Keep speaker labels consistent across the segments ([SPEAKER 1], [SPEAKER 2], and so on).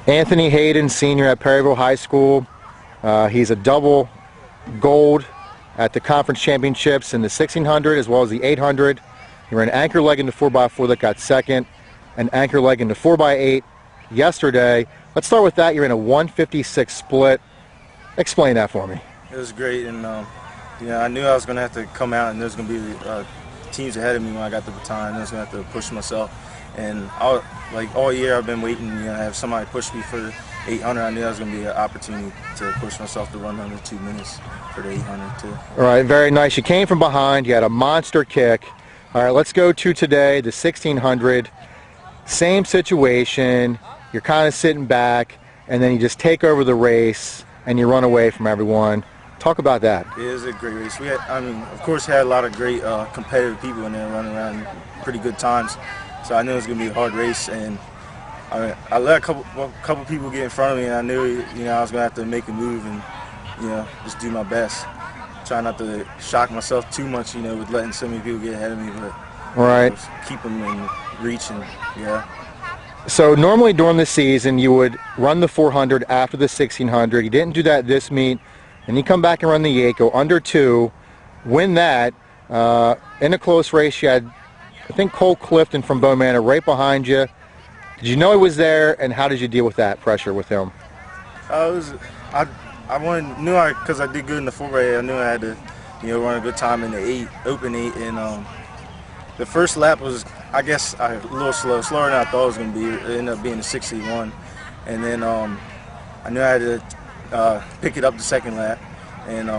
[SPEAKER 1] Anthony Hayden, senior at Perryville High School. He's a double gold at the conference championships in the 1600 as well as the 800. He ran anchor leg in the 4x4 that got second, and anchor leg in the 4x8 yesterday. Let's start with that. You're in a 156 split. Explain that for me.
[SPEAKER 2] It was great, and I knew I was going to have to come out, and there's going to be teams ahead of me when I got the baton. I was going to have to push myself, and all year I've been waiting. Have somebody push me for 800. I knew that was going to be an opportunity to push myself to run under 2 minutes for the 800 too.
[SPEAKER 1] All right, very nice. You came from behind. You had a monster kick. All right, let's go to today, the 1600. Same situation. You're kind of sitting back, and then you just take over the race, and you run away from everyone. Talk about that.
[SPEAKER 2] It was a great race. We had, of course, had a lot of great competitive people in there running around pretty good times. So I knew it was going to be a hard race, and I let a couple people get in front of me, and I knew I was going to have to make a move and just do my best. Try not to shock myself too much, with letting so many people get ahead of me, but
[SPEAKER 1] right.
[SPEAKER 2] Keep them in reach and
[SPEAKER 1] So normally during the season you would run the 400 after the 1600. You didn't do that this meet, and you come back and run the 8, go under 2, win that. In a close race you had, I think, Cole Clifton from Bowman right behind you. Did you know he was there, and how did you deal with that pressure with him?
[SPEAKER 2] Because I did good in the 4x8. I knew I had to run a good time in the open 8, and the first lap was, I guess, a little slower than I thought it was going to be. It ended up being a 61, and then I knew I had to pick it up the second lap, and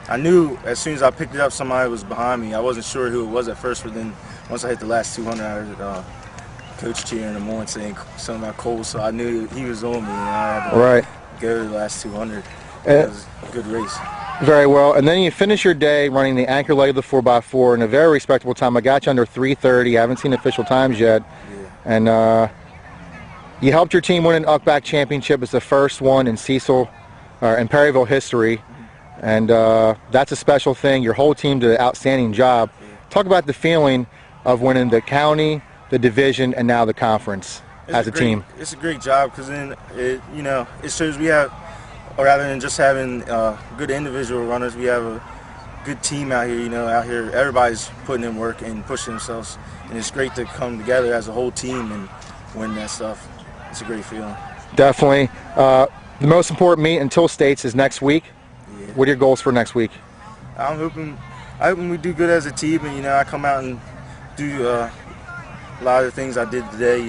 [SPEAKER 2] I knew as soon as I picked it up somebody was behind me. I wasn't sure who it was at first, but then once I hit the last 200, I heard Coach cheering him on, saying something about Cole, so I knew he was on me, and I had to go to the last 200. It was a good race.
[SPEAKER 1] Very well. And then you finish your day running the anchor leg of the 4x4 in a very respectable time. I got you under 3:30. I haven't seen official times yet.
[SPEAKER 2] Yeah.
[SPEAKER 1] And you helped your team win an UCBAC championship. It's the first one in Cecil, in Perryville history. And that's a special thing. Your whole team did an outstanding job.
[SPEAKER 2] Yeah.
[SPEAKER 1] Talk about the feeling of winning the county, the division, and now the conference as a team.
[SPEAKER 2] It's a great job, because then it shows we have, rather than just having good individual runners, we have a good team out here. Out here everybody's putting in work and pushing themselves, and it's great to come together as a whole team and win that stuff. It's a great feeling.
[SPEAKER 1] Definitely. The most important meet until states is next week.
[SPEAKER 2] Yeah.
[SPEAKER 1] What are your goals for next week?
[SPEAKER 2] I'm hoping we do good as a team, and I come out and do a lot of the things I did today,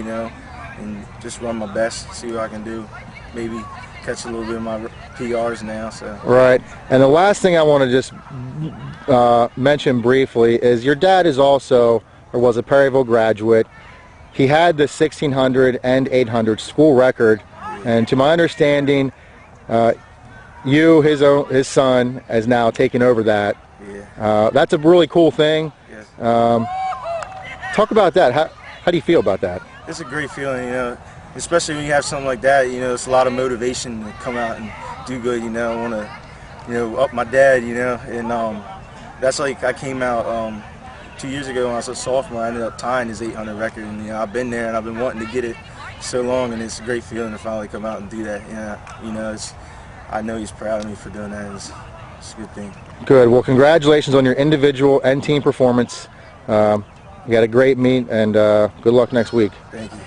[SPEAKER 2] and just run my best, see what I can do. Maybe catch a little bit of my PRs now. So. Right.
[SPEAKER 1] And the last thing I want to just mention briefly is your dad is also, or was a Perryville graduate. He had the 1600 and 800 school record, and to my understanding, his son, has now taken over that.
[SPEAKER 2] Yeah.
[SPEAKER 1] That's a really cool thing.
[SPEAKER 2] Yes.
[SPEAKER 1] Talk about that. How do you feel about that?
[SPEAKER 2] It's a great feeling, especially when you have something like that. It's a lot of motivation to come out and do good. I want to, up my dad. And that's like I came out 2 years ago when I was a sophomore. I ended up tying his 800 record, and I've been there and I've been wanting to get it so long, and it's a great feeling to finally come out and do that. I know he's proud of me for doing that. It's a good thing.
[SPEAKER 1] Good. Well, congratulations on your individual and team performance. You had a great meet, and good luck next week.
[SPEAKER 2] Thank you.